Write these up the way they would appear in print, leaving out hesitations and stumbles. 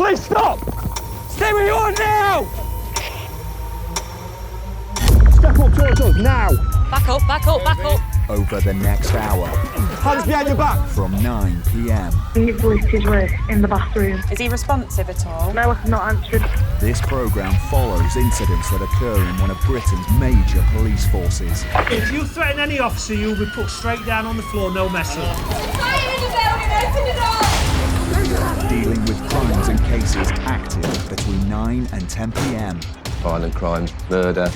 Please stop! Stay where you are now! Step up towards us, now! Back up, back up, back up! Over the next hour. Hands behind your back! From 9 p.m. His voice is in the bathroom. Is he responsive at all? No, I've not answered. This programme follows incidents that occur in one of Britain's major police forces. If you threaten any officer, you'll be put straight down on the floor, no messing. Fire in the building, open the door! Dealing with crimes and cases active between 9 and 10 p.m. Violent crimes, murder.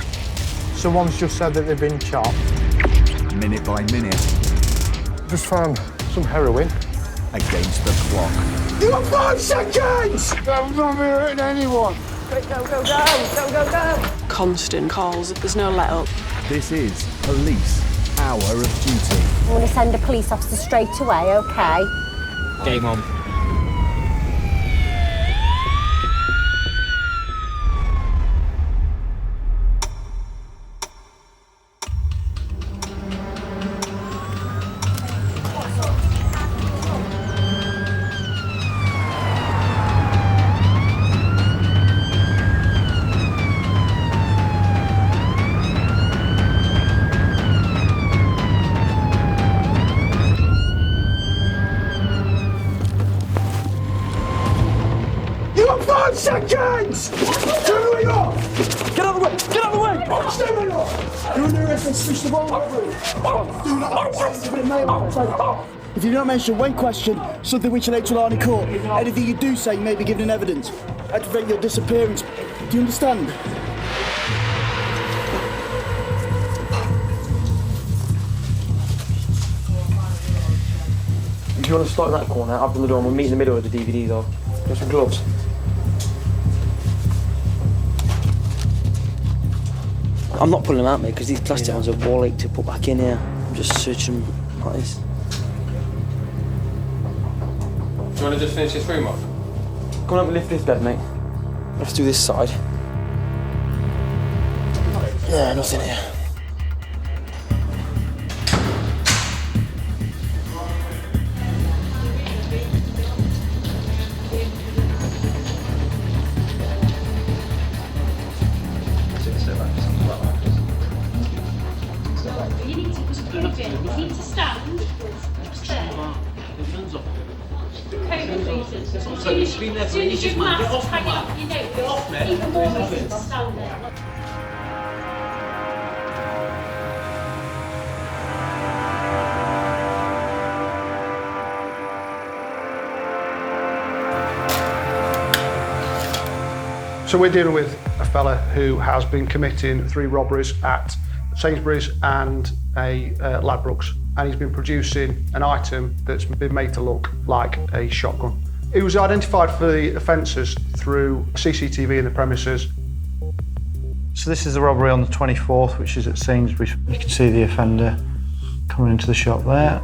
Someone's just said that they've been chopped. Minute by minute. Just found some heroin. Against the clock. You have 5 seconds! I've not been hurting anyone. Go, go, go, go, go, go! Constant calls, there's no let up. This is Police Hour of Duty. I'm going to send a police officer straight away, OK? Game on. You have 5 seconds! Stay where you are! Get out of the way! Get out of the way! Stay where you are! You're under arrest for suspicion of robbery. Do not If you don't mention when questioned, something which relates to law in court, anything you do say may be given in evidence. I prevent your disappearance. Do you understand? If you want to start in that corner, I've done the door and we'll meet in the middle of the DVD though. Got some gloves. I'm not pulling them out, mate, because these plastic ones are wall ache to put back in here. I'm just searching them like this. Do you want to just finish this room off? Come on up and lift this bed, mate. Let's do this side. Yeah, nothing here. You need to just give it. You need to stand. COVID reasons. So you've been there for ages, man. Get off, man. You know, get off, man. Even more reasons to stand there. So we're dealing with a fella who has been committing 3 robberies at Sainsbury's and a Ladbrokes, and he's been producing an item that's been made to look like a shotgun. He was identified for the offences through CCTV in the premises. So this is the robbery on the 24th, which is at Sainsbury's. You can see the offender coming into the shop there.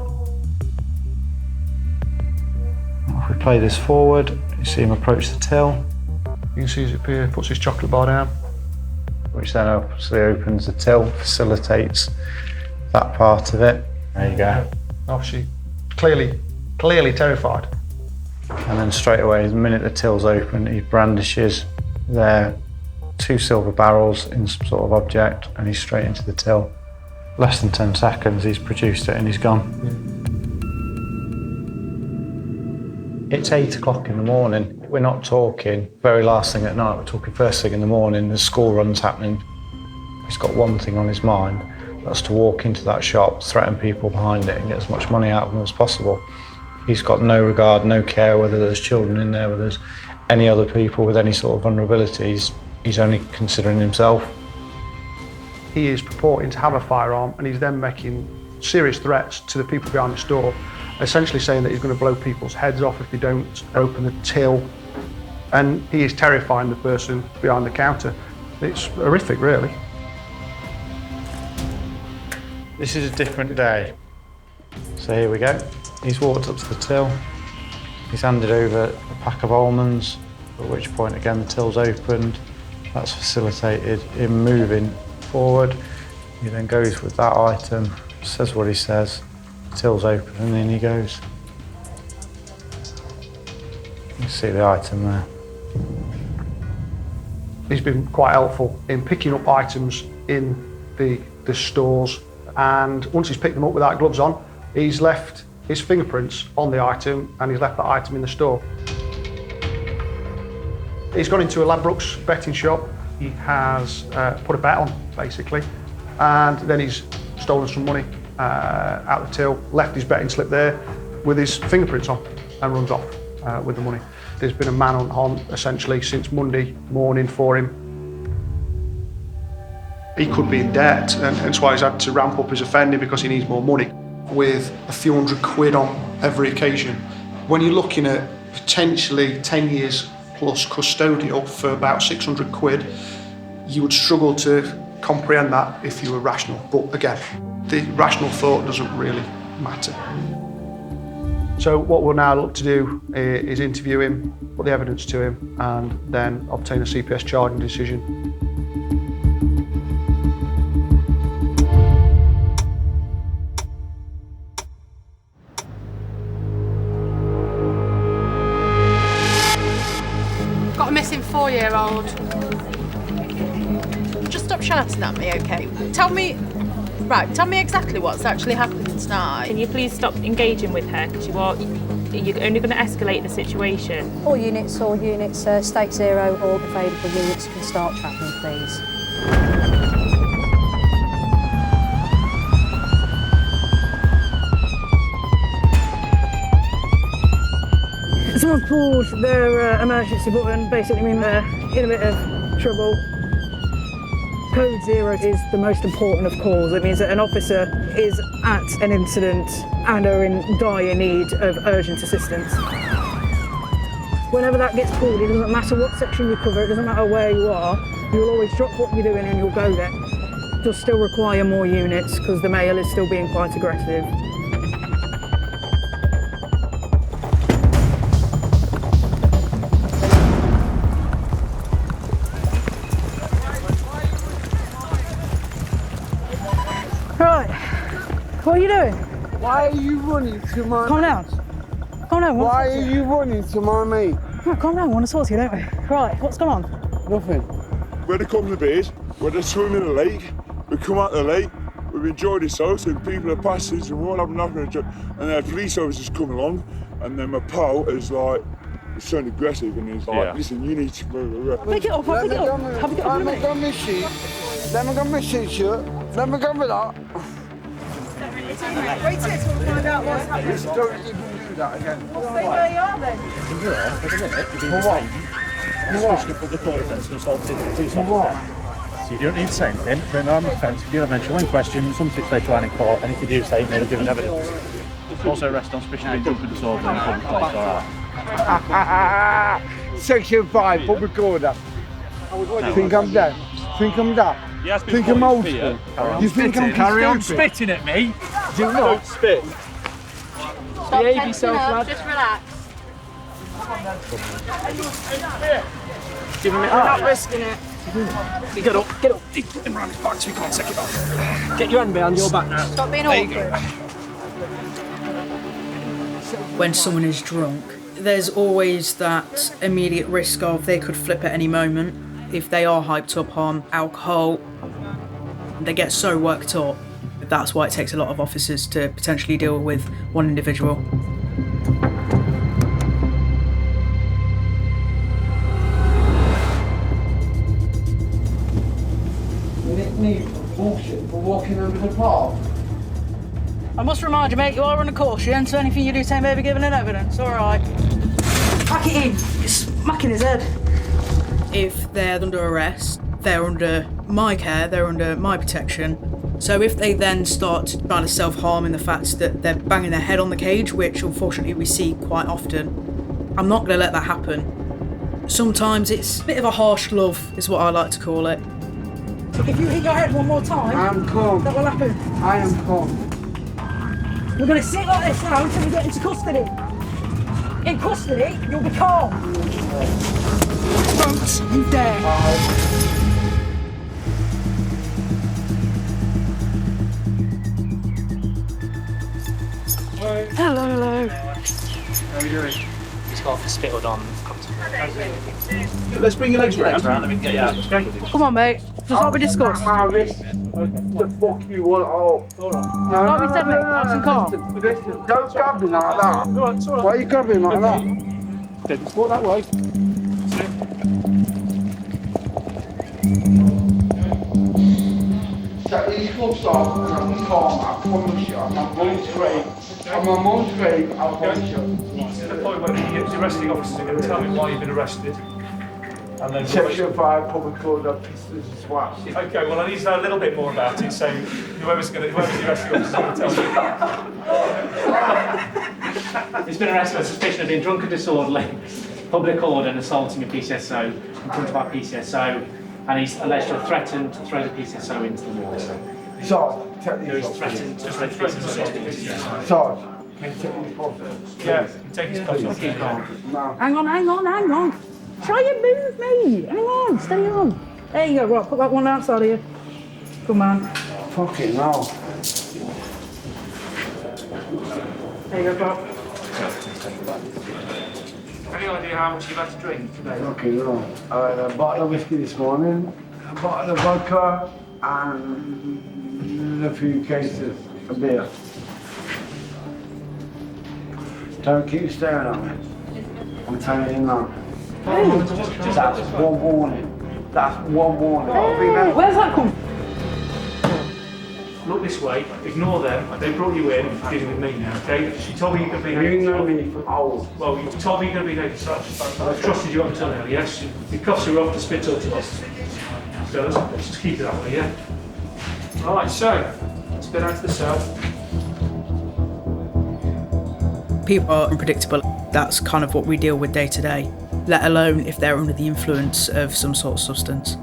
If we play this forward, you see him approach the till. You can see he's up here, puts his chocolate bar down. Which then obviously opens the till, facilitates that part of it. There you go. Obviously, clearly terrified. And then straight away, the minute the till's open, he brandishes their 2 silver barrels in some sort of object, and he's straight into the till. Less than 10 seconds, he's produced it and he's gone. Yeah. It's 8 o'clock in the morning. We're not talking very last thing at night, we're talking first thing in the morning. The school run's happening. He's got one thing on his mind, that's to walk into that shop, threaten people behind it and get as much money out of them as possible. He's got no regard, no care whether there's children in there, whether there's any other people with any sort of vulnerabilities. He's only considering himself. He is purporting to have a firearm, and he's then making serious threats to the people behind the store, essentially saying that he's going to blow people's heads off if they don't open the till. And he is terrifying the person behind the counter. It's horrific, really. This is a different day. So here we go. He's walked up to the till. He's handed over a pack of almonds, at which point again the till's opened. That's facilitated him moving forward. He then goes with that item, says what he says, the till's open, and then he goes. You see the item there. He's been quite helpful in picking up items in the stores, and once he's picked them up without gloves on, he's left his fingerprints on the item and he's left that item in the store. He's gone into a Ladbrokes betting shop. He has put a bet on, basically, and then he's stolen some money out the till, left his betting slip there with his fingerprints on, and runs off with the money. There's been a manhunt on essentially since Monday morning for him. He could be in debt, and that's why he's had to ramp up his offending, because he needs more money. With a few £100 on every occasion, when you're looking at potentially 10 years plus custodial for about £600, you would struggle to comprehend that if you were rational. But again, the rational thought doesn't really matter. So what we'll now look to do is interview him, put the evidence to him, and then obtain a CPS charging decision. Got a missing 4-year-old. Just stop shouting at me, okay? Tell me exactly what's actually happened tonight. Can you please stop engaging with her, because you're only going to escalate the situation. All units, state 0, all available units can start tracking, please. Someone's pulled their emergency button, basically mean they're in a bit of trouble. Code 0 is the most important of calls. It means that an officer is at an incident and are in dire need of urgent assistance. Whenever that gets pulled, it doesn't matter what section you cover, it doesn't matter where you are, you'll always drop what you're doing and you'll go there. You'll still require more units because the male is still being quite aggressive. What are you doing? Why are you running to my... Calm down. Calm down. Why are you running to my mate? No, calm down. We want to talk to you, don't we? Right, what's going on? Nothing. When it comes to beers, when they're swimming in the lake, we come out the lake, we've enjoyed ourselves, and people are passing, and we're all having nothing to and then police officers come along, and then my pal is like, he's so aggressive, and he's like, listen, you need to... Pick it up, pick it up. Have you got a minute? Let me go my sheet. Let me go my sheet shirt. Let me go with that. Wait till we find out what's happening. Don't even do that again. Well, stay where you are then. You can do it for the minute. You're doing the same. Especially if the court offence and assault police officer. So you don't need to say anything. For an armed offence, if you have mentioned one question, some stipulate line in court, and if you do say it, they'll give an evidence. Also arrest on suspicion of drunk and disorder in a public place, alright? Section 5, public order. Think I'm dead? Think I'm dead? Think I'm old school? You think I'm Carry on stupid? spitting at me. Do not spit. Behave yourself, lad. Just relax. Give him it. We're not risking it. Get up. Get up. Put him round his back so we can't take it off. Get your hand behind your back now. Stop being awkward. When someone is drunk, there's always that immediate risk of they could flip at any moment. If they are hyped up on alcohol, they get so worked up. That's why it takes a lot of officers to potentially deal with one individual. You nicked me for bullshit for walking over the park. I must remind you, mate, you are on a caution, so anything you do say may be given in evidence, alright. Pack it in. You're smacking his head. If they're under arrest, they're under my care, they're under my protection. So if they then start trying to self-harm in the fact that they're banging their head on the cage, which unfortunately we see quite often, I'm not going to let that happen. Sometimes it's a bit of a harsh love, is what I like to call it. If you hit your head one more time, I'm calm. That will happen. I am calm. We're going to sit like this now until we get into custody. In custody, you'll be calm. Don't you dare. Hello. How are you doing? He's got spittled on. Come to me. Let's bring your legs round. Let me get you out. Okay? Come on, mate. Just what we discussed. The fuck you want? Oh, Like we said, mate, nice and calm. Don't grab me like that. Why are you grabbing like that? Just walk that way. Take these gloves off and I'm calm. I promise you. I'm going straight. I'm on straight. I promise you. To the point where the arresting officers are going to tell me why you've been arrested. And then Section 5, public order, pistols and swaps. Okay, well I need to know a little bit more about it, so whoever's the arresting officer is going to tell me. He's been arrested on suspicion of being drunk and disorderly, public order and assaulting a PCSO in front of our PCSO, and he's alleged to have threatened to throw the PCSO into the water. Sarge, take He's these off. threatened to throw the PCSO. Sarge, can you take these off? Yeah, take his cuffs off. Keep calm. Hang on. Try and move me. Hang on, steady on. There you go. Right, put that one outside of you. Come on. Fucking hell. There you go, Bob. Any idea how much you've had to drink today? Fucking hell. I had a bottle of whiskey this morning, a bottle of vodka, and a few cases of beer. Don't keep staring at me. I'm telling you now. That's one warning. That's one warning. Hey, where's that come from? Look this way, ignore them. They brought you in, you're dealing with me now, okay? She told me you're going to be here. You know me from old. Well, you told me you're going to be here, so I've trusted you up until now, yes? Your cuffs are off, the spit up to us. So let's just keep it that way, yeah? Right, so, let's go down to the cell. People are unpredictable. That's kind of what we deal with day to day, let alone if they're under the influence of some sort of substance.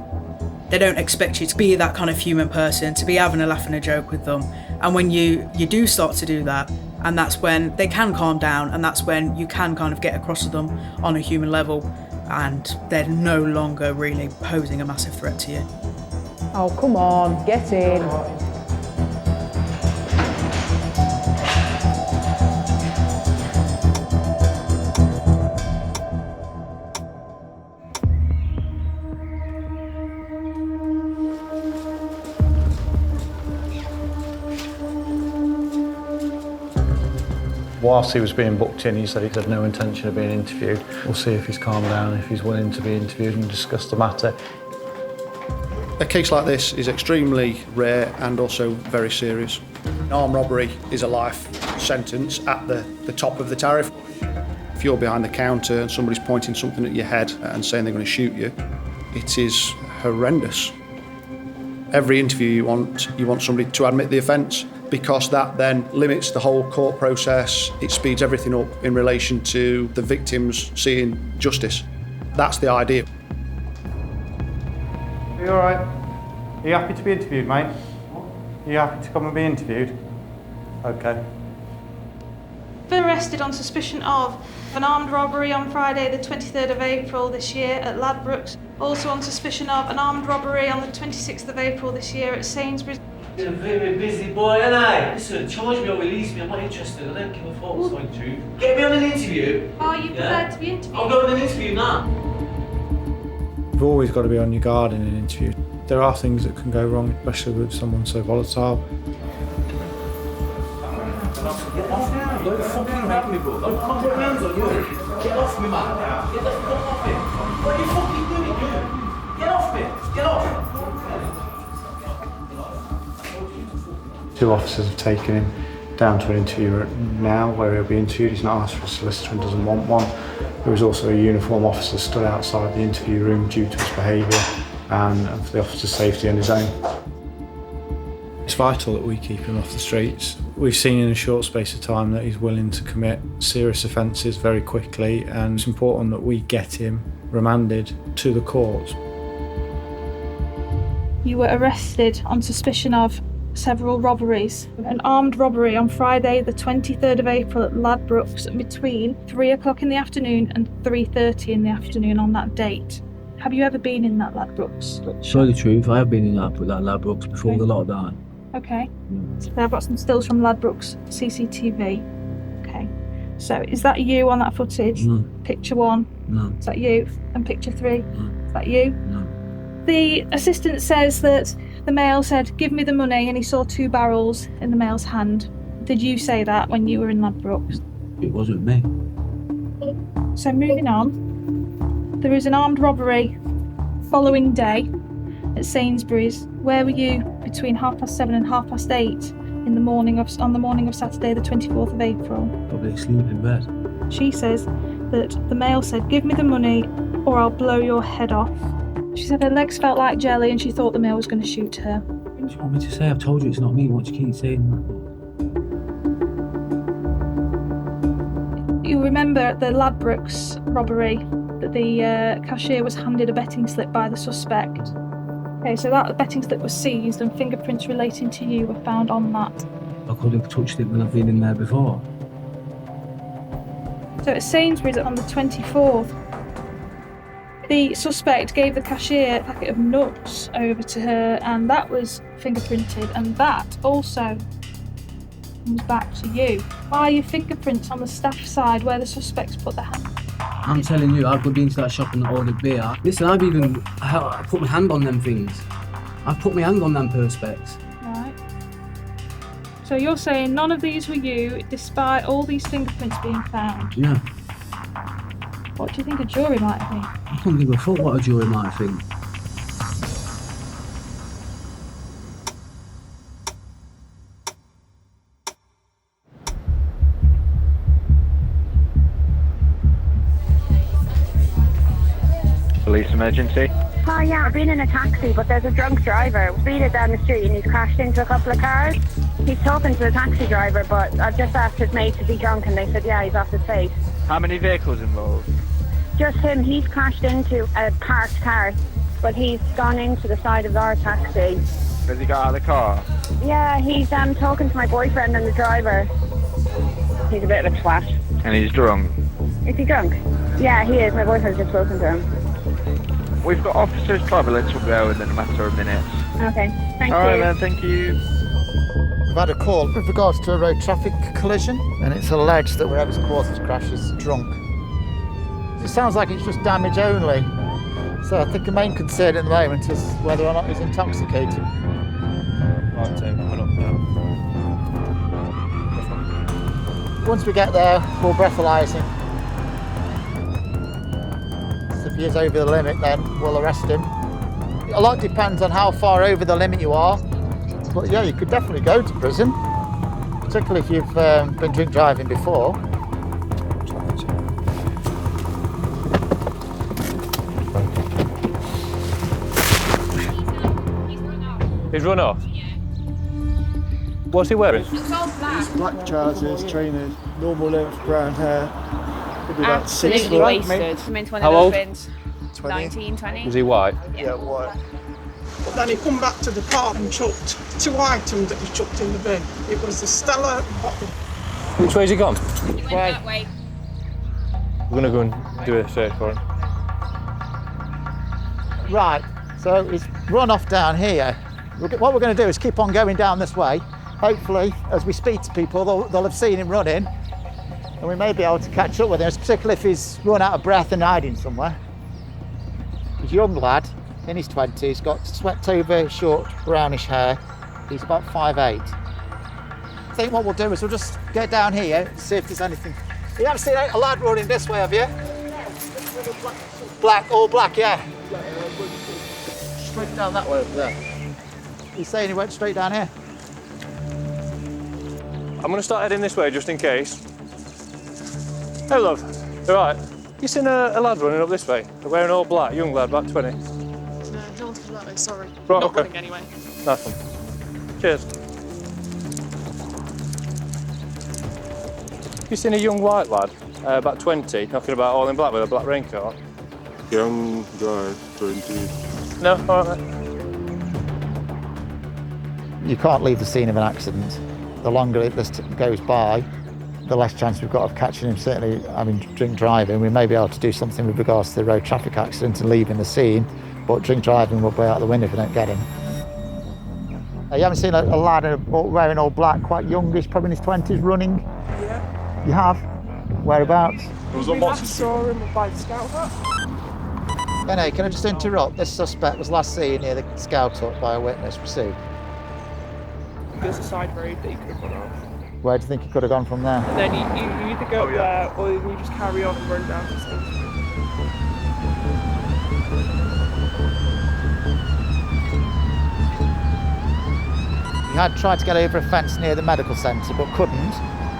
They don't expect you to be that kind of human person, to be having a laugh and a joke with them. And when you do start to do that, and that's when they can calm down, and that's when you can kind of get across to them on a human level, and they're no longer really posing a massive threat to you. Oh, come on, get in. Whilst he was being booked in, he said he had no intention of being interviewed. We'll see if he's calmed down, if he's willing to be interviewed and discuss the matter. A case like this is extremely rare and also very serious. Armed robbery is a life sentence at the top of the tariff. If you're behind the counter and somebody's pointing something at your head and saying they're going to shoot you, it is horrendous. Every interview you want somebody to admit the offence, because that then limits the whole court process. It speeds everything up in relation to the victims seeing justice. That's the idea. Are you all right? Are you happy to be interviewed, mate? Are you happy to come and be interviewed? Okay. Been arrested on suspicion of an armed robbery on Friday the 23rd of April this year at Ladbrokes. Also on suspicion of an armed robbery on the 26th of April this year at Sainsbury's. You're a very busy boy, ain't I? Listen, charge me or release me, I'm not interested. I don't give a fuck what's going to. Get me on an interview. Are you prepared to be interviewed? I'll go on an interview now. You've always got to be on your guard in an interview. There are things that can go wrong, especially with someone so volatile. Get off now. Don't fucking make me, bro. Don't put your hands on you. Get off me, man. Get the fuck off me. What are you fucking doing, you? Get off me. Get off. Two officers have taken him down to an interview now where he'll be interviewed. He's not asked for a solicitor and doesn't want one. There was also a uniformed officer stood outside the interview room due to his behaviour and for the officer's safety and his own. It's vital that we keep him off the streets. We've seen in a short space of time that he's willing to commit serious offences very quickly, and it's important that we get him remanded to the courts. You were arrested on suspicion of several robberies. An armed robbery on Friday the 23rd of April at Ladbrokes between 3 o'clock in the afternoon and 3:30 in the afternoon on that date. Have you ever been in that Ladbrokes? To tell the truth, I have been in that Ladbrokes before the lockdown. Okay. So I've got some stills from Ladbrokes CCTV. Okay. So is that you on that footage? Picture one. No. Is that you? And picture 3? No. Is that you? No. The assistant says that the male said, give me the money, and he saw 2 barrels in the male's hand. Did you say that when you were in Ladbrokes? It wasn't me. So moving on, there is an armed robbery following day at Sainsbury's. Where were you between 7:30 and 8:30 on the morning of Saturday, the 24th of April? Probably asleep in bed. She says that the male said, give me the money or I'll blow your head off. She said her legs felt like jelly and she thought the male was going to shoot her. What do you want me to say? I've told you it's not me. What do you keep saying that? You remember the Ladbrokes robbery that the cashier was handed a betting slip by the suspect. Okay, so that betting slip was seized and fingerprints relating to you were found on that. I could have touched it when I've been in there before. So at Sainsbury's on the 24th, the suspect gave the cashier a packet of nuts over to her, and that was fingerprinted, and that also comes back to you. Why are your fingerprints on the staff side where the suspects put their hand? I'm telling you, I could be into that shop and ordered beer. Listen, I put my hand on them things. I put my hand on them perspex. Right. So you're saying none of these were you, despite all these fingerprints being found? Yeah. What do you think a jury might think? I don't give a fuck what a jury might think. Police emergency? Oh yeah, I've been in a taxi, but there's a drunk driver. Speeded down the street and he's crashed into a couple of cars. He's talking to the taxi driver, but I've just asked his mate to be drunk and they said, yeah, he's off his face. How many vehicles involved? Just him. He's crashed into a parked car, but he's gone into the side of our taxi. Has he got out of the car? Yeah, he's talking to my boyfriend and the driver. He's a bit of a twat. And he's drunk? Is he drunk? Yeah, he is. My boyfriend's just spoken to him. We've got officers travelling to go within a matter of minutes. Okay, thank you. All right then, thank you. We've had a call with regards to a road traffic collision, and it's alleged that whoever's caused this crash is drunk. It sounds like it's just damage only. So I think the main concern at the moment is whether or not he's intoxicated. Right, so coming up now. Once we get there, we'll breathalyze him. So if he is over the limit, then we'll arrest him. A lot depends on how far over the limit you are. But yeah, you could definitely go to prison, particularly if you've been drink driving before. He's run off? What's he wearing? Black trousers, trainers, normal length brown hair. Maybe about 6 Absolutely foot. wasted. I'm into one How of old? those bins. 20. 19, 20. Was he white? Yeah, white. But then he come back to the car and chucked 2 items that he chucked in the bin. It was the Stella bottle. Which way's he gone? He went that way. We're going to go and do a search for him. Right, so he's run off down here. What we're going to do is keep on going down this way. Hopefully, as we speak to people, they'll have seen him running, and we may be able to catch up with him, particularly if he's run out of breath and hiding somewhere. He's a young lad, in his 20s, got swept over, short, brownish hair. He's about 5'8". I think what we'll do is we'll just get down here and see if there's anything. You haven't seen a lad running this way, have you? Black, all black, yeah. Straight down that way over there. He's saying he went straight down here. I'm going to start heading this way just in case. Hey, love. All right. You seen a lad running up this way? They're wearing all black, young lad, about 20. No, not that way, sorry. Right, Not okay. running anyway. Nice one. Cheers. You seen a young white lad, about 20, knocking about all in black with a black raincoat? Young guy, 20. No? All right, mate. You can't leave the scene of an accident. The longer this goes by, the less chance we've got of catching him. Certainly, I mean, drink driving, we may be able to do something with regards to the road traffic accident and leaving the scene, but drink driving will be out the window if we don't get him. You haven't seen a lad wearing all black, quite youngish, probably in his 20s, running? Yeah. You have? Whereabouts? It was on Watson. Saw him by the scout hut. Benny, can I just interrupt? This suspect was last seen near the scout hut by a witness. Proceed. There's a side road that you could have gone on. Where do you think he could have gone from there? And then you either go there or you just carry on and run down to Sainsbury. He had tried to get over a fence near the medical centre but couldn't,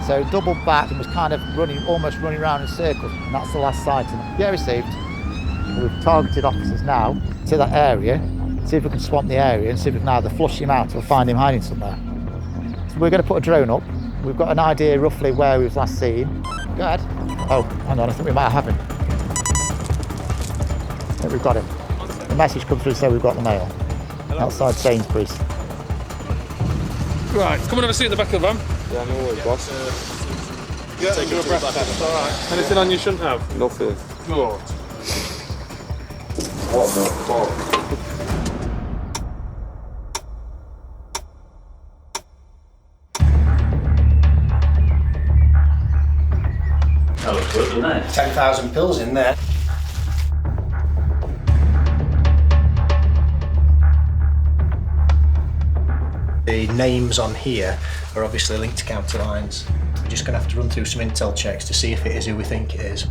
so doubled back and was kind of almost running around in circles, and that's the last sight of him. Yeah, received. We've targeted officers now to that area, see if we can swamp the area and see if we can either flush him out or find him hiding somewhere. So we're going to put a drone up. We've got an idea roughly where he was last seen. Go ahead. Oh, hang on, I think we might have him. I think we've got him. The message comes through saying we've got the male. Outside Sainsbury's. Right, come and have a seat at the back of the van. Yeah, no worries, boss. Yeah, take a breath test. All right. Anything on you shouldn't have? Nothing. Good. What the fuck? That looks good, doesn't it? 10,000 pills in there. The names on here are obviously linked to counter lines. We're just going to have to run through some intel checks to see if it is who we think it is.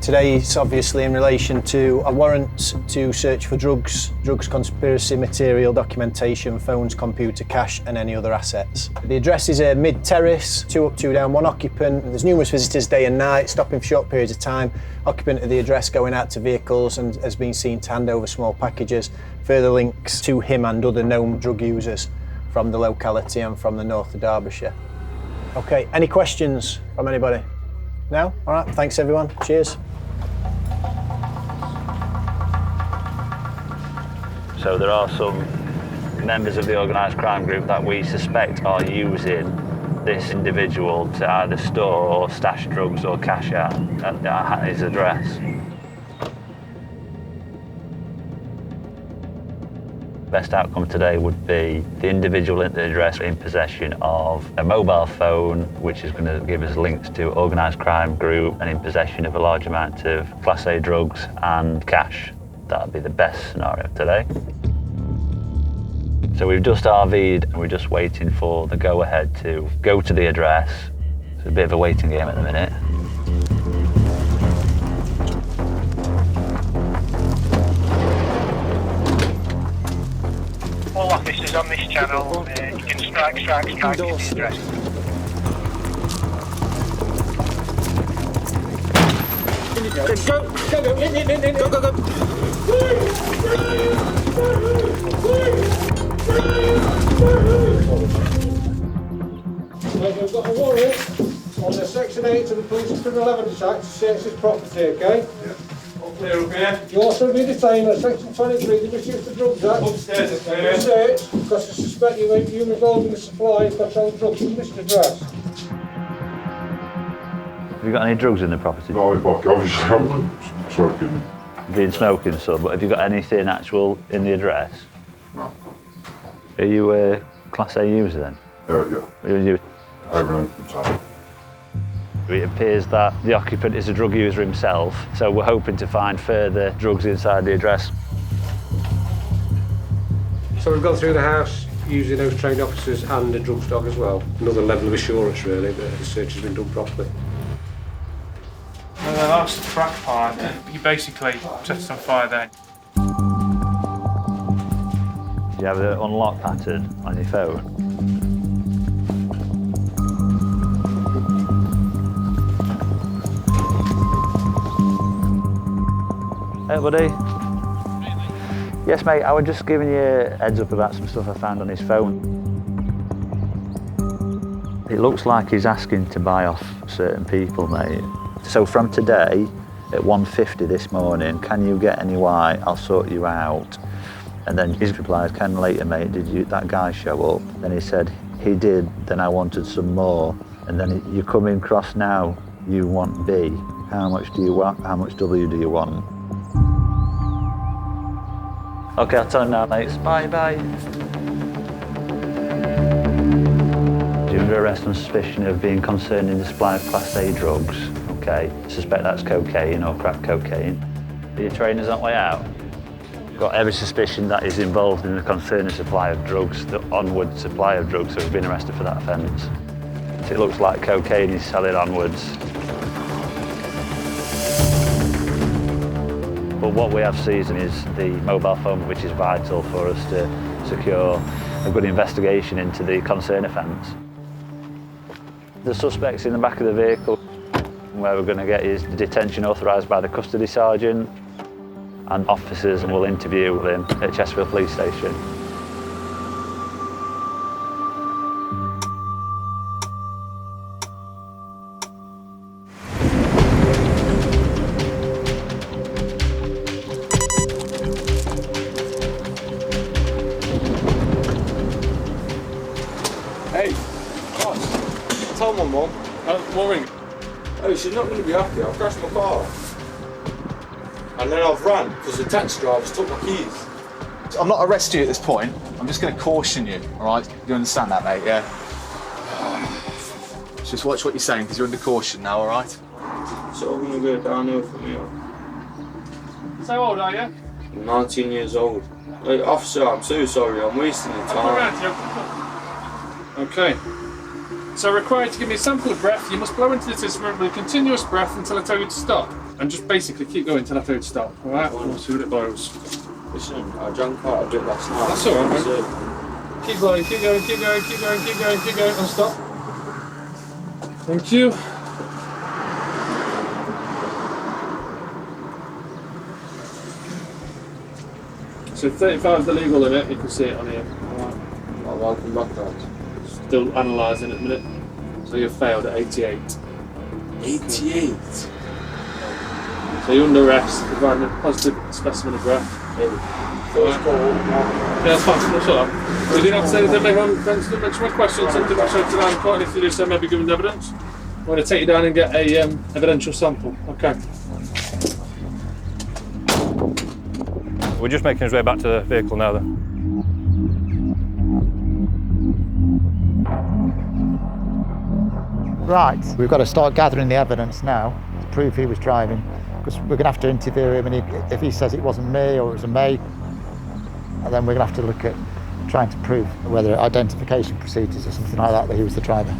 Today it's obviously in relation to a warrant to search for drugs conspiracy material, documentation, phones, computer, cash and any other assets. The address is a mid-terrace, 2 up, 2 down, 1 occupant. There's numerous visitors day and night, stopping for short periods of time. Occupant of the address going out to vehicles and has been seen to hand over small packages. Further links to him and other known drug users from the locality and from the north of Derbyshire. Okay, any questions from anybody? No? All right, thanks everyone, cheers. So there are some members of the organised crime group that we suspect are using this individual to either store or stash drugs or cash at his address. Best outcome today would be the individual at the address in possession of a mobile phone, which is going to give us links to organised crime group, and in possession of a large amount of Class A drugs and cash. That would be the best scenario today. So we've just RV'd and we're just waiting for the go-ahead to go to the address. It's a bit of a waiting game at the minute. All officers on this channel, you can strike to the address. We've got a warrant on the Section 8 of the Police and Criminal Evidence Act to search this property, okay? All clear up here. You also be detained on Section 23 of the Misuse of Drugs Act. Upstairs is clear. Search because I suspect you involved in the supply of controlled drugs from this address. Have you got any drugs in the property? No, obviously I'm smoking. Been smoking some, but have you got anything actual in the address? No. Are you a Class A user then? Yeah. It appears that the occupant is a drug user himself, so we're hoping to find further drugs inside the address. So we've gone through the house using those trained officers and a drugs dog as well. Another level of assurance really that the search has been done properly. That's the crack pipe. You basically set it on fire then. Do you have the unlock pattern on your phone? Hey buddy. Yes mate, I was just giving you a heads up about some stuff I found on his phone. It looks like he's asking to buy off certain people, mate. So from today, at 1:50 this morning, can you get any white? I'll sort you out. And then his reply, "Ken later, mate, did that guy show up?" Then he said, "He did, then I wanted some more." And then you come in cross now, you want B. How much do you want? How much W do you want? Okay, I'll tell him now, mates. Bye, bye. You're under arrest on suspicion of being concerned in the supply of Class A drugs. Okay, suspect that's cocaine or crack cocaine. Are your trainers on the way out? Got every suspicion that he's involved in the concerning supply of drugs, the onward supply of drugs, so he's been arrested for that offence. So it looks like cocaine he's selling onwards. But what we have seized is the mobile phone, which is vital for us to secure a good investigation into the concern offence. The suspect's in the back of the vehicle, where we're going to get his detention authorised by the custody sergeant, and officers will interview him at Chesterfield Police Station. Hey, boss, tell my mum. What ring? Oh, she's not going to be happy. I've crashed my car. And then I've ran because the taxi drivers took my keys. I'm not arresting you at this point. I'm just going to caution you, all right? You understand that, mate, yeah? Just watch what you're saying because you're under caution now, all right? So I'm going to go downhill from here. So how old are you? I'm 19 years old. Hey, officer, I'm so sorry. I'm wasting your time. Okay. So required to give me a sample of breath, you must blow into this instrument with a continuous breath until I tell you to stop. And just basically keep going until I tell you to stop. Alright, we'll see what it blows. Listen, I drank quite a bit last night. That's alright, mate. Keep blowing, keep going, keep going, keep going, keep going, keep going, and stop. Thank you. So 35 is the legal limit, you can see it on here. Alright. I'll welcome back, guys. Still analysing at the minute. So you've failed at 88. 88? So you're under arrest, providing a positive specimen of breath. First call. Yeah, that's fine, that's all right. So you didn't have to say anything, make one question, something which I to court, and if you do so, maybe given evidence. I'm going to take you down and get a evidential sample. Okay. We're just making his way back to the vehicle now, then. Right, we've got to start gathering the evidence now to prove he was driving, because we're going to have to interview him, and if he says it wasn't me or it was a mate, and then we're going to have to look at trying to prove whether identification procedures or something like that he was the driver.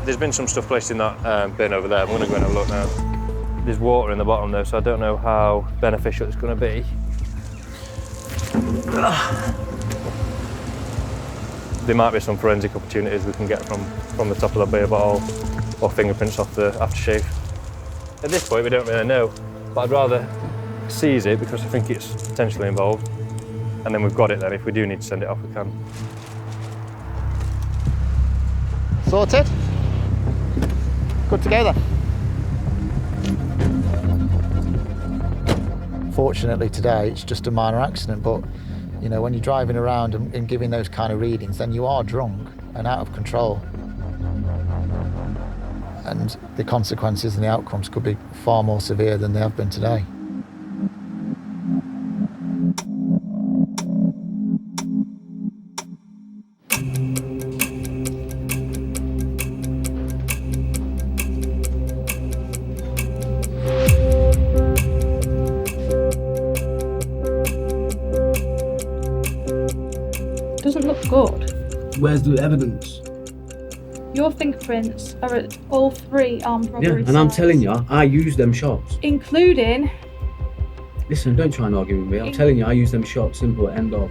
There's been some stuff placed in that bin over there. I'm going to go and have a look now. There's water in the bottom though, so I don't know how beneficial it's going to be. There might be some forensic opportunities we can get from the top of the beer bottle or fingerprints off the aftershave. At this point, we don't really know, but I'd rather seize it because I think it's potentially involved. And then we've got it then. If we do need to send it off, we can. Sorted? Good to go then. Fortunately today, it's just a minor accident, but you know, when you're driving around and giving those kind of readings, then you are drunk and out of control. And the consequences and the outcomes could be far more severe than they have been today. Doesn't look good. Where's the evidence? Your fingerprints are at all 3 armed Yeah, robbery and I'm sites, telling you, I use them shots. including Listen, don't try and argue with me. I'm telling you, I use them shots. Simple. End of.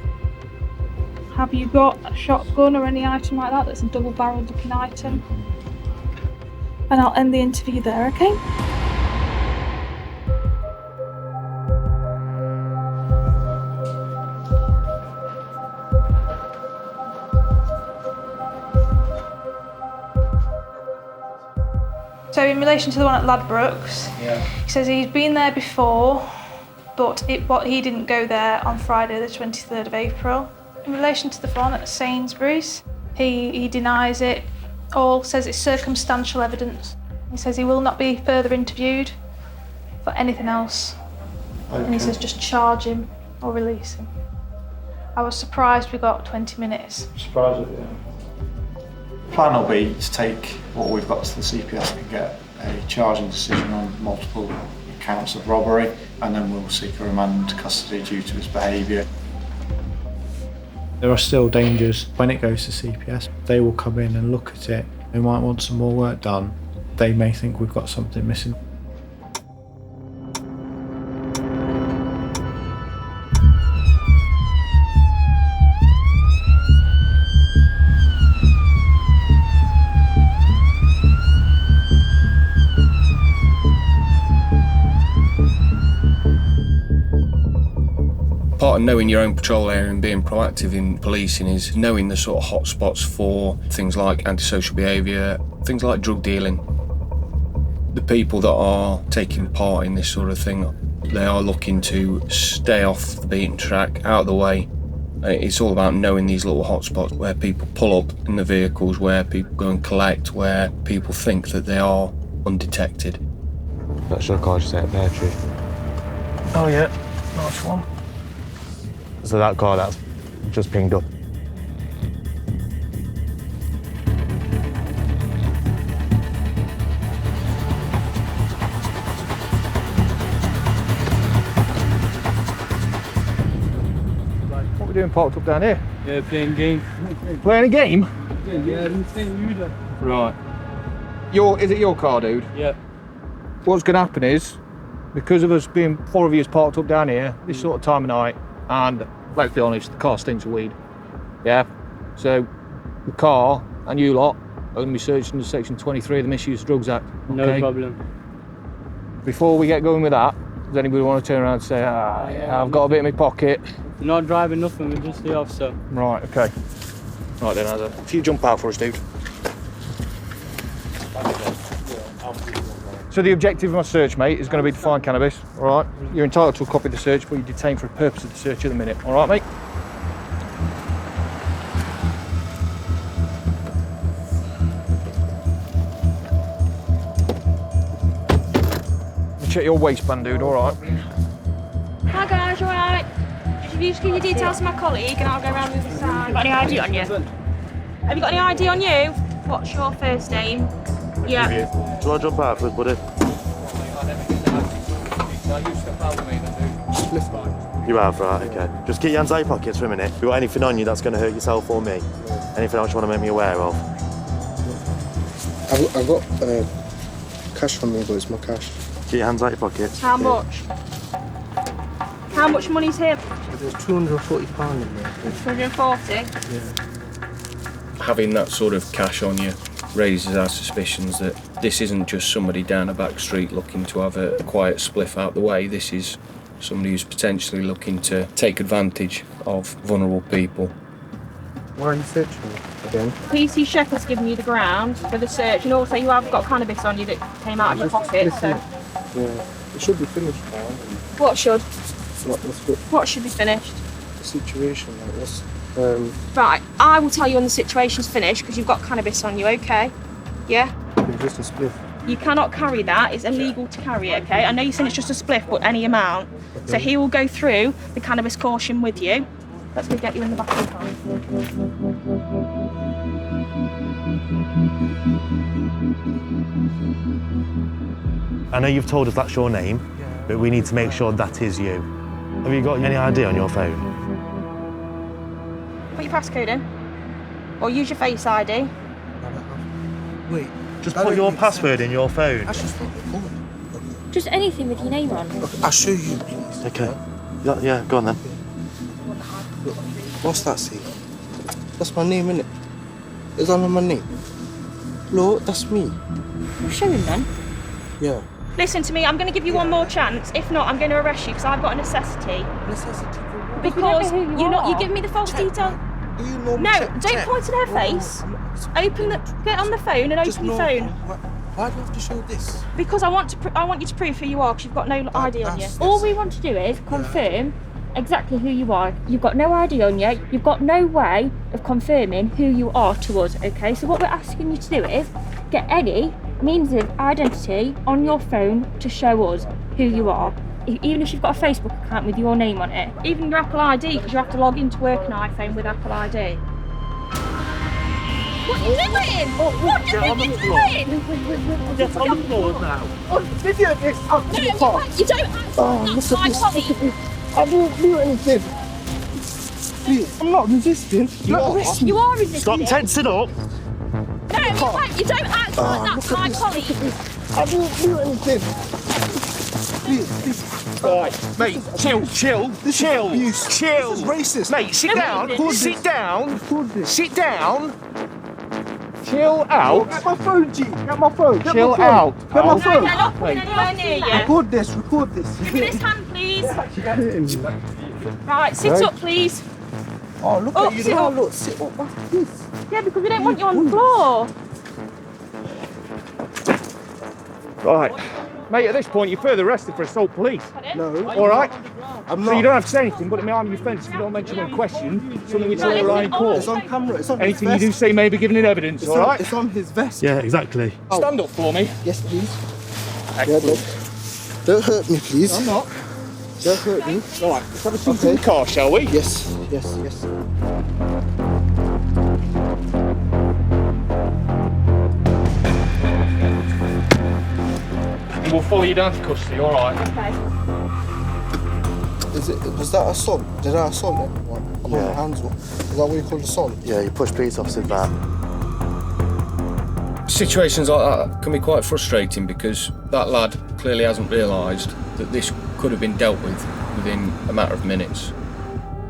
have you got a shotgun or any item like that that's a double-barreled looking item? And I'll end the interview there, okay? So in relation to the one at Ladbrokes, he says he's been there before, but he didn't go there on Friday the 23rd of April. In relation to the one at Sainsbury's, he denies it, all says it's circumstantial evidence. He says he will not be further interviewed for anything else. And he says just charge him or release him. I was surprised we got 20 minutes. Surprised at you. Plan will be to take what we've got to the CPS and get a charging decision on multiple counts of robbery, and then we'll seek a remand custody due to his behaviour. There are still dangers when it goes to CPS. They will come in and look at it. They might want some more work done. They may think we've got something missing. Part of knowing your own patrol area and being proactive in policing is knowing the sort of hotspots for things like antisocial behaviour, things like drug dealing. The people that are taking part in this sort of thing, they are looking to stay off the beaten track, out of the way. It's all about knowing these little hotspots where people pull up in the vehicles, where people go and collect, where people think that they are undetected. That's your car just out there, tree. Oh yeah, nice one. So that car that's just pinged up. What are we doing parked up down here? Yeah, playing game. Playing a game? Yeah, I'm saying you. Right. Is it your car, dude? Yeah. What's going to happen is, because of us being 4 of you parked up down here, this sort of time of night, and let's be honest, the car stinks of weed. Yeah? So, the car and you lot are going to be searched under Section 23 of the Misuse of Drugs Act. Okay? No problem. Before we get going with that, does anybody want to turn around and say, yeah, I've got a bit in my pocket? You're not driving nothing, we're just the officer. Right, okay. Right then, Azza. If you jump out for us, dude. So the objective of my search, mate, is going to be to find cannabis, all right? You're entitled to a copy of the search, but you're detained for the purpose of the search at the minute, all right, mate? Check your waistband, dude, all right? Hi guys, you alright? If you just give your details to my colleague and I'll go around the other side. Got any ID on you? Have you got any ID on you? What's your first name? Yeah. Do you want to jump out for us, buddy? You have, right, okay. Just keep your hands out of your pockets for a minute. If you got anything on you that's going to hurt yourself or me, anything else you want to make me aware of? I've got cash on me, but it's my cash. Keep your hands out of your pockets. How much? How much money's here? There's £240 in there. 240? Yeah. Having that sort of cash on you raises our suspicions that this isn't just somebody down a back street looking to have a quiet spliff out the way. This is somebody who's potentially looking to take advantage of vulnerable people. Why are you searching again? PC Shepherd's given you the ground for the search, and also you have got cannabis on you that came out of your pocket, so... Yeah, it should be finished now. What should? What's What should be finished? the situation like this? Right, I will tell you when the situation's finished because you've got cannabis on you, okay? Yeah? Just a spliff. You cannot carry that, it's illegal to carry it, okay? I know you said it's just a spliff, but any amount. So he will go through the cannabis caution with you. Let's go get you in the back of the car. I know you've told us that's your name, but we need to make sure that is you. Have you got any ID on your phone? Put your passcode in. Or use your Face ID. Wait, Just put your password in your phone. Just anything with your name on. I'll show you, please. Okay. Yeah, go on then. What's that, see? That's my name, innit? Is that not my name? Look, that's me. Show him then. Yeah. Listen to me, I'm going to give you one more chance. If not, I'm going to arrest you because I've got a necessity. Necessity for what? Because you give me the false detail. No, don't point at her face. Get on the phone and open your phone. Why do you have to show this? Because I want you to prove who you are because you've got no ID on you. All we want to do is confirm exactly who you are. You've got no ID on you. You've got no way of confirming who you are to us, okay? So what we're asking you to do is get any means of identity on your phone to show us who you are. Even if you've got a Facebook account with your name on it, even your Apple ID, because you have to log into work on iPhone with Apple ID. What are you doing? What do you think you're doing? Get on the floor now. Oh, video this. No, you don't act like that, my colleague. I didn't do anything. Please, I'm not resisting. You are resisting. Stop tensing up. No, you don't act like that, my colleague. I didn't do anything. Please. Right, mate, chill. This is racist. Mate, sit down. Record this. Sit down. Chill out. Get my phone, G. Get my phone. Chill out. Get my phone. They're not putting anywhere near you. Record this. Give me this hand, please. Right, sit up, please. Oh, look at you. Sit up. Look, sit up. What's this? Yeah, because we don't want you on the floor. Right. Mate, at this point, you're further arrested for assault police. No. All right? I'm So not. you don't have to say anything, but it may harm your offence if you don't mention when questioned, something which will rely in court. It's on camera. It's on Anything his you vest. do say may be given in evidence, all right? It's on his vest. Yeah, exactly. Stand up for me. Yes, please. Excellent. Don't hurt me, please. I'm not. Don't hurt me. Right, let's have a seat in the car, shall we? Yes. And we'll follow you down to custody, all right? Okay. Was that assault? Did I assault anyone? I put my hands up. Is that what you call assault? Yeah, you push police officers back. Situations like that can be quite frustrating because that lad clearly hasn't realised that this could have been dealt with within a matter of minutes.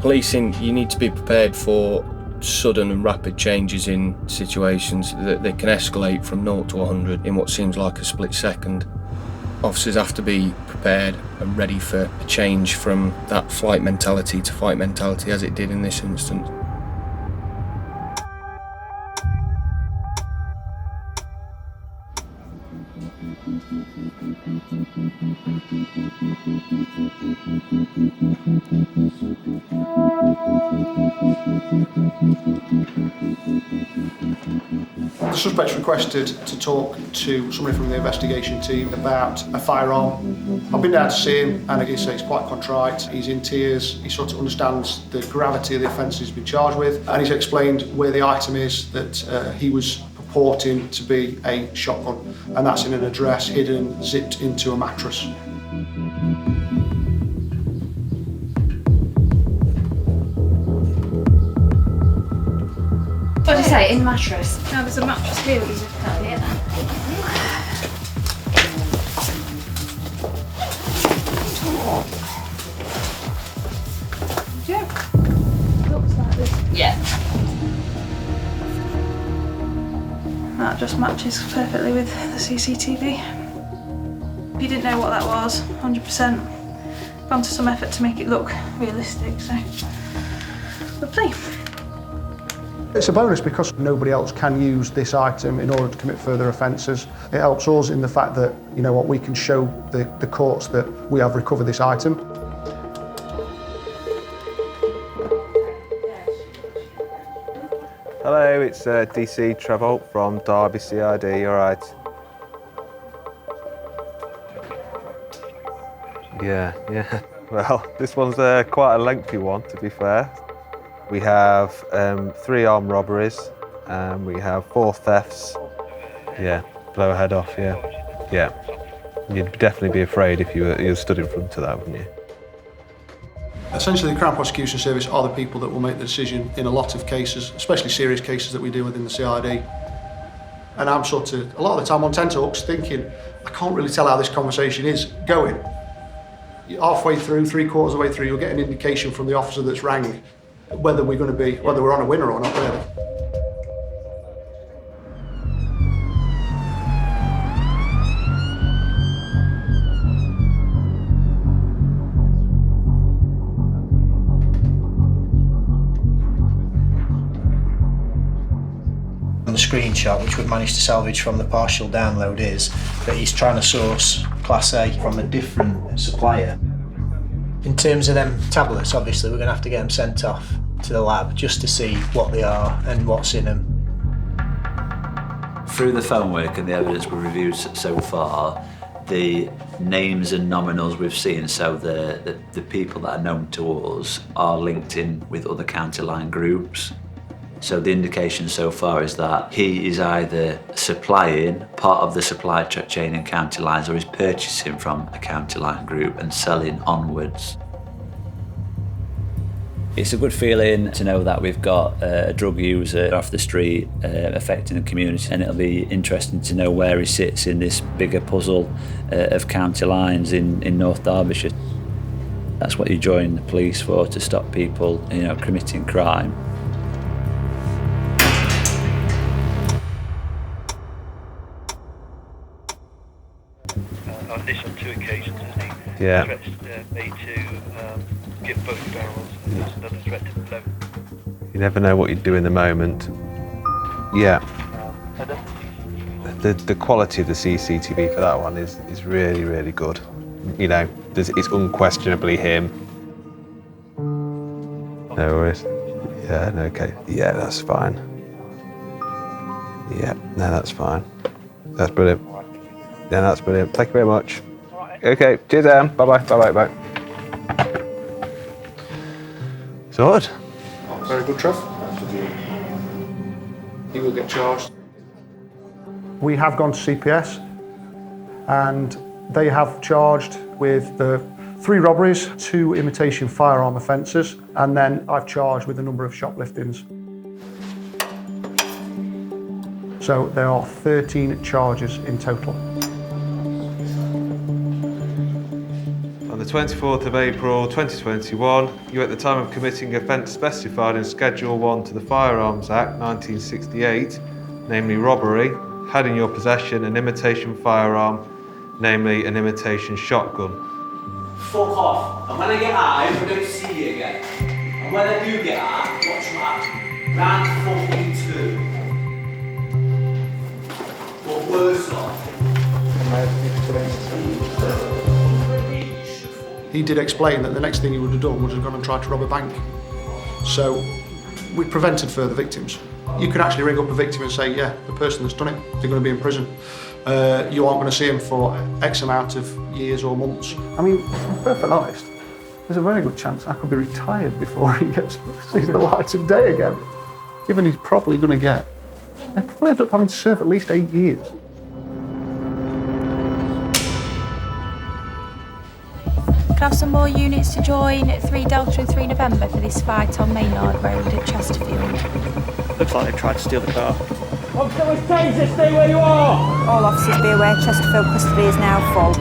Policing, you need to be prepared for sudden and rapid changes in situations that they can escalate from 0 to 100 in what seems like a split second. Officers have to be prepared and ready for a change from that flight mentality to fight mentality as it did in this instance. The suspect's requested to talk to somebody from the investigation team about a firearm. I've been down to see him and he says he's quite contrite, he's in tears, he sort of understands the gravity of the offence he's been charged with, and he's explained where the item is that he was purporting to be a shotgun, and that's in an address hidden, zipped into a mattress. What did you say? In the mattress? No, there's a mattress here with his account here then. Yeah. Looks like this. Yeah. That just matches perfectly with the CCTV. If you didn't know what that was, 100% gone to some effort to make it look realistic, so lovely. It's a bonus because nobody else can use this item in order to commit further offences. It helps us in the fact that, you know what, we can show the courts that we have recovered this item. Hello, it's DC Travolta from Derby CID, you alright? Yeah. Well, this one's quite a lengthy one, to be fair. We have 3 armed robberies, we have 4 thefts. Yeah, blow a head off, yeah. You'd definitely be afraid if you stood in front of that, wouldn't you? Essentially, the Crown Prosecution Service are the people that will make the decision in a lot of cases, especially serious cases that we do within the CID. And I'm sort of, a lot of the time on tenterhooks thinking, I can't really tell how this conversation is going. Halfway through, 3/4 of the way through, you'll get an indication from the officer that's rang whether we're on a winner or not, really. The screenshot, which we've managed to salvage from the partial download, is that he's trying to source Class A from a different supplier. In terms of them tablets, obviously, we're going to have to get them sent off to the lab just to see what they are and what's in them. Through the phone work and the evidence we've reviewed so far, The names and nominals we've seen, so the people that are known to us are linked in with other county line groups. So the indication so far is that he is either supplying part of the supply chain in county lines, or is purchasing from a county line group and selling onwards. It's a good feeling to know that we've got a drug user off the street affecting the community, and it'll be interesting to know where he sits in this bigger puzzle of county lines in North Derbyshire. That's what you join the police for, to stop people, committing crime. On this, on 2 occasions, has he Yeah. threatened me to give both barrels, and there's another threat to blow. You never know what you'd do in the moment. Yeah. The quality of the CCTV for that one is really, really good. It's unquestionably him. No worries. Yeah, no, okay. Yeah, that's fine. Yeah, no, that's fine. That's brilliant. Yeah, that's brilliant. Thank you very much. Okay, cheers, Em. Bye-bye, bye-bye, bye. Sorted. Very good, Trev. He will get charged. We have gone to CPS and they have charged with the 3 robberies, 2 imitation firearm offences, and then I've charged with a number of shopliftings. So there are 13 charges in total. On the 24th of April 2021, you, at the time of committing offence specified in Schedule 1 to the Firearms Act 1968, namely robbery, had in your possession an imitation firearm, namely an imitation shotgun. Fuck off. And when I get out, I'm going to see you again. And when I do get out, watch what happens. Round fucking 2. But worse off. He did explain that the next thing he would have done was have gone and tried to rob a bank. So we prevented further victims. You could actually ring up a victim and say, yeah, the person that's done it, they're going to be in prison. You aren't going to see him for X amount of years or months. I mean, if I'm perfectly honest, there's a very good chance I could be retired before he gets sees the light of day again. Given he's probably going to get, I'd probably end up having to serve at least 8 years. Could have some more units to join at 3 Delta and 3 November for this fight on Maynard Road at Chesterfield. Looks like they tried to steal the car. Officer with taser, stay where you are! All officers be aware Chesterfield custody is now full.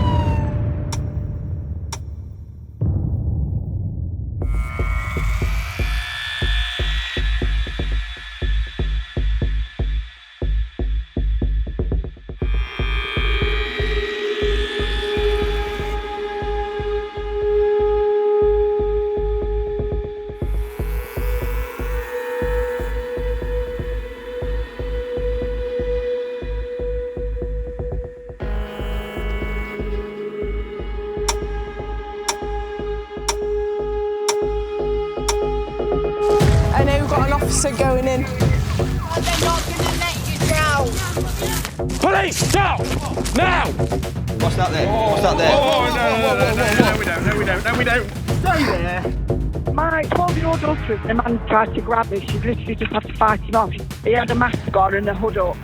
I know we've got an officer going in. They're not going to let you down. Police, stop! Now! What's that there? What's that there? No, we don't. Stay there. My 12-year-old daughter, the man tried to grab me. She literally just had to fight him off. He had a mask on and a hood up.